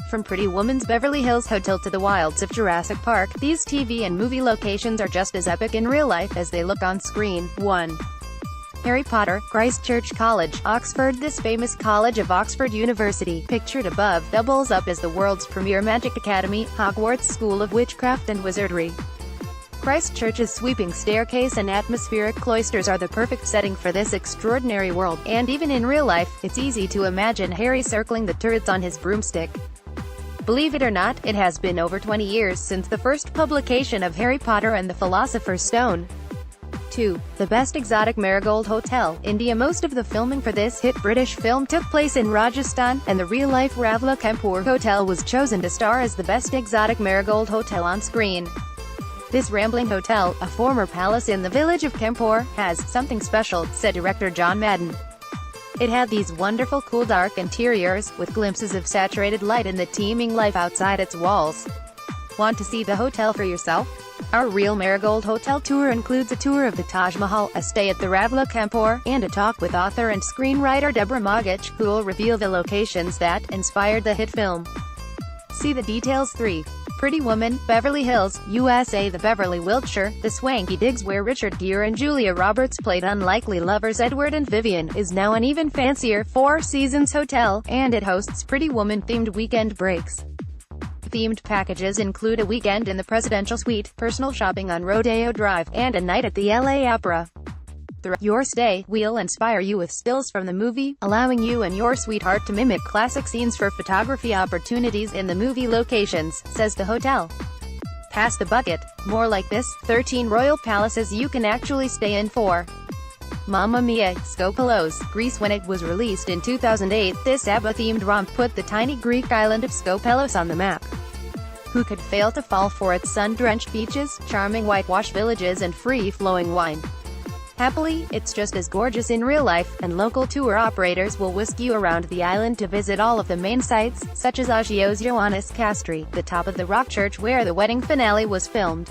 From Pretty Woman's Beverly Hills Hotel to the wilds of Jurassic Park, these TV and movie locations are just as epic in real life as they look on screen. 1. Harry Potter, Christ Church College, Oxford. This famous college of Oxford University, pictured above, doubles up as the world's premier magic academy, Hogwarts School of Witchcraft and Wizardry. Christ Church's sweeping staircase and atmospheric cloisters are the perfect setting for this extraordinary world, and even in real life, it's easy to imagine Harry circling the turrets on his broomstick. Believe it or not, it has been over 20 years since the first publication of Harry Potter and the Philosopher's Stone. 2. The Best Exotic Marigold Hotel, India. Most of the filming for this hit British film took place in Rajasthan, and the real-life Ravla Kampur Hotel was chosen to star as the best exotic marigold hotel on screen. This rambling hotel, a former palace in the village of Kampur, has something special, said director John Madden. It had these wonderful cool dark interiors, with glimpses of saturated light and the teeming life outside its walls. Want to see the hotel for yourself? Our Real Marigold Hotel tour includes a tour of the Taj Mahal, a stay at the Ravla Kampur, and a talk with author and screenwriter Deborah Mogich, who will reveal the locations that inspired the hit film. See the details. 3. Pretty Woman, Beverly Hills, USA. The Beverly, Wiltshire, the swanky digs where Richard Gere and Julia Roberts played unlikely lovers Edward and Vivian, is now an even fancier Four Seasons hotel, and it hosts Pretty Woman-themed weekend breaks. Themed packages include a weekend in the Presidential Suite, personal shopping on Rodeo Drive, and a night at the LA Opera. Throughout your stay, we'll inspire you with stills from the movie, allowing you and your sweetheart to mimic classic scenes for photography opportunities in the movie locations, says the hotel. Pass the bucket. More like this, 13 royal palaces you can actually stay in for. Mamma Mia, Skopelos, Greece. When it was released in 2008, this ABBA-themed romp put the tiny Greek island of Skopelos on the map. Who could fail to fall for its sun-drenched beaches, charming whitewash villages and free-flowing wine? Happily, it's just as gorgeous in real life, and local tour operators will whisk you around the island to visit all of the main sites, such as Agios Ioannis Kastri, the top of the rock church where the wedding finale was filmed.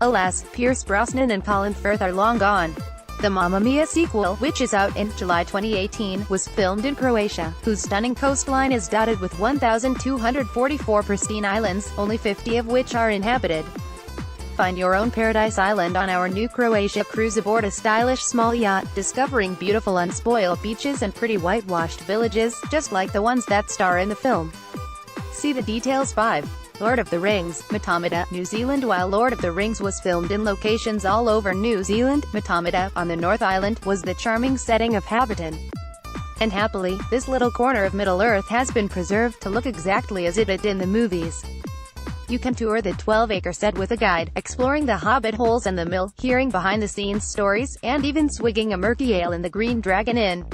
Alas, Pierce Brosnan and Colin Firth are long gone. The Mamma Mia sequel, which is out in July 2018, was filmed in Croatia, whose stunning coastline is dotted with 1,244 pristine islands, only 50 of which are inhabited. Find your own paradise island on our new Croatia cruise aboard a stylish small yacht, discovering beautiful unspoiled beaches and pretty whitewashed villages, just like the ones that star in the film. See the details. 5. Lord of the Rings, Matamata, New Zealand. While Lord of the Rings was filmed in locations all over New Zealand, Matamata, on the North Island, was the charming setting of Hobbiton. And happily, this little corner of Middle-earth has been preserved to look exactly as it did in the movies. You can tour the 12-acre set with a guide, exploring the Hobbit holes and the mill, hearing behind-the-scenes stories, and even swigging a murky ale in the Green Dragon Inn.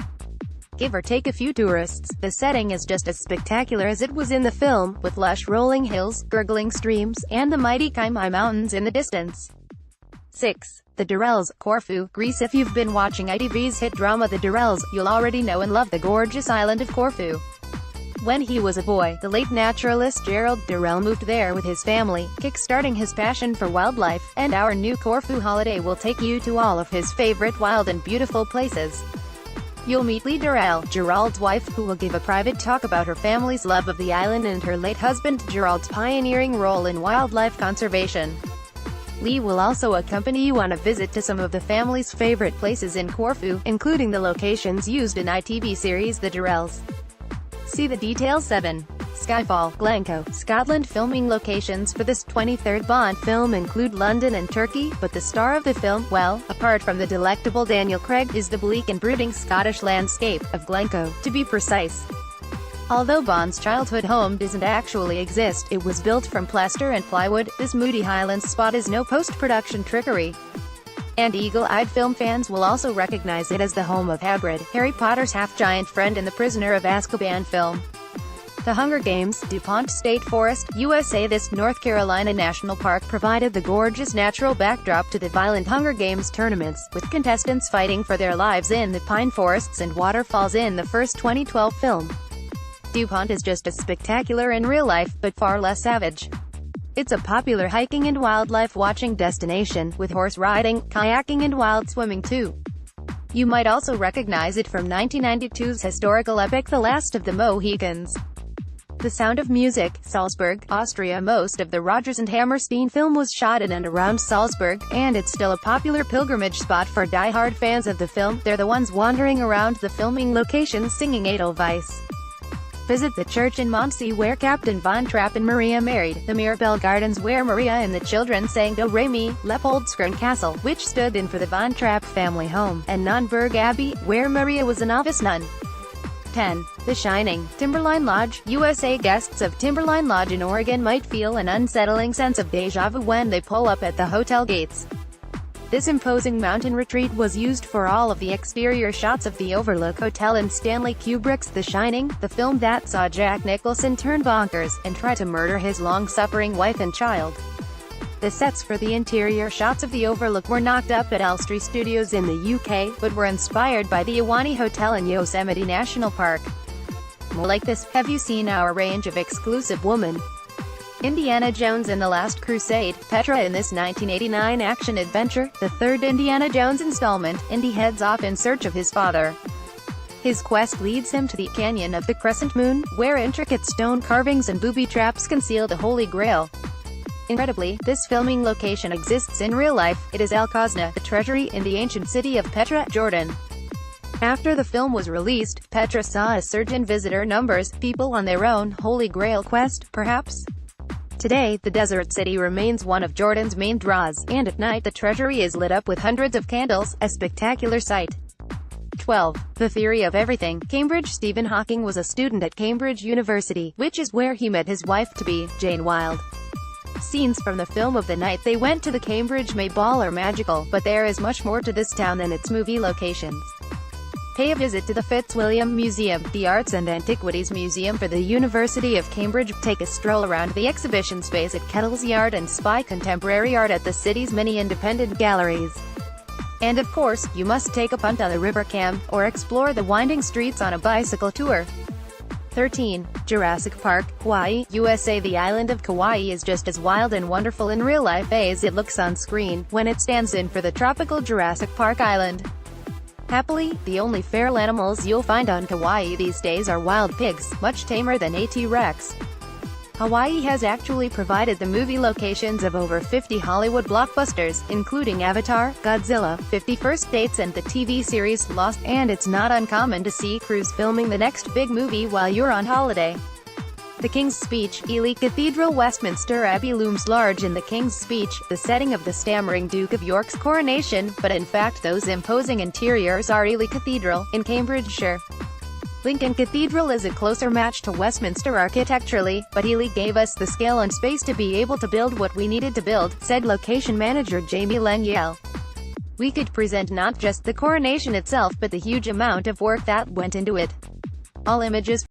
Give or take a few tourists, the setting is just as spectacular as it was in the film, with lush rolling hills, gurgling streams, and the mighty Kaimai Mountains in the distance. 6. The Durrells, Corfu, Greece. If you've been watching ITV's hit drama The Durrells, you'll already know and love the gorgeous island of Corfu. When he was a boy, the late naturalist Gerald Durrell moved there with his family, kick-starting his passion for wildlife, and our new Corfu holiday will take you to all of his favorite wild and beautiful places. You'll meet Lee Durrell, Gerald's wife, who will give a private talk about her family's love of the island and her late husband Gerald's pioneering role in wildlife conservation. Lee will also accompany you on a visit to some of the family's favorite places in Corfu, including the locations used in ITV series The Durrells. See the details. 7. Skyfall, Glasgow, Scotland. Filming locations for this 23rd Bond film include London and Turkey, but the star of the film, well, apart from the delectable Daniel Craig, is the bleak and brooding Scottish landscape of Glasgow, to be precise. Although Bond's childhood home doesn't actually exist, it was built from plaster and plywood, this moody Highlands spot is no post-production trickery. And eagle-eyed film fans will also recognize it as the home of Hagrid, Harry Potter's half-giant friend in the Prisoner of Azkaban film. The Hunger Games, DuPont State Forest, USA. This North Carolina National Park provided the gorgeous natural backdrop to the violent Hunger Games tournaments, with contestants fighting for their lives in the pine forests and waterfalls in the first 2012 film. DuPont is just as spectacular in real life, but far less savage. It's a popular hiking and wildlife watching destination, with horse riding, kayaking and wild swimming too. You might also recognize it from 1992's historical epic The Last of the Mohicans. The Sound of Music, Salzburg, Austria. Most of the Rodgers and Hammerstein film was shot in and around Salzburg, and it's still a popular pilgrimage spot for die-hard fans of the film. They're the ones wandering around the filming locations singing Edelweiss. Visit the church in Mondsee where Captain Von Trapp and Maria married, the Mirabelle Gardens where Maria and the children sang Do Re Mi, Leopoldskron Castle, which stood in for the Von Trapp family home, and Nonnberg Abbey, where Maria was a novice nun. 10. The Shining, Timberline Lodge, USA. Guests of Timberline Lodge in Oregon might feel an unsettling sense of déjà vu when they pull up at the hotel gates. This imposing mountain retreat was used for all of the exterior shots of the Overlook Hotel in Stanley Kubrick's The Shining, the film that saw Jack Nicholson turn bonkers, and try to murder his long-suffering wife and child. The sets for the interior shots of the Overlook were knocked up at Elstree Studios in the UK, but were inspired by the Ahwahnee Hotel in Yosemite National Park. More like this, have you seen our range of exclusive woman? Indiana Jones and the Last Crusade, Petra. In this 1989 action-adventure, the third Indiana Jones installment, Indy heads off in search of his father. His quest leads him to the Canyon of the Crescent Moon, where intricate stone carvings and booby traps conceal the Holy Grail. Incredibly, this filming location exists in real life. It is Al Khazna, the treasury in the ancient city of Petra, Jordan. After the film was released, Petra saw a surge in visitor numbers, people on their own Holy Grail quest, perhaps? Today, the desert city remains one of Jordan's main draws, and at night the treasury is lit up with hundreds of candles, a spectacular sight. 12. The Theory of Everything, Cambridge. Stephen Hawking was a student at Cambridge University, which is where he met his wife-to-be, Jane Wilde. Scenes from the film of the night they went to the Cambridge May Ball are magical, but there is much more to this town than its movie locations. Pay a visit to the Fitzwilliam Museum, the Arts and Antiquities Museum for the University of Cambridge. Take a stroll around the exhibition space at Kettle's Yard and spy contemporary art at the city's many independent galleries. And of course, you must take a punt on the River Cam, or explore the winding streets on a bicycle tour. 13. Jurassic Park, Hawaii, USA. The island of Kauai is just as wild and wonderful in real life as it looks on screen, when it stands in for the tropical Jurassic Park island. Happily, the only feral animals you'll find on Kauai these days are wild pigs, much tamer than a T-Rex. Hawaii has actually provided the movie locations of over 50 Hollywood blockbusters, including Avatar, Godzilla, 50 First Dates and the TV series Lost, and it's not uncommon to see crews filming the next big movie while you're on holiday. The King's Speech, Ely Cathedral. Westminster Abbey looms large in the King's Speech, the setting of the stammering Duke of York's coronation, but in fact those imposing interiors are Ely Cathedral, in Cambridgeshire. Lincoln Cathedral is a closer match to Westminster architecturally, but Ely gave us the scale and space to be able to build what we needed to build, said location manager Jamie Lengyel. We could present not just the coronation itself but the huge amount of work that went into it. All images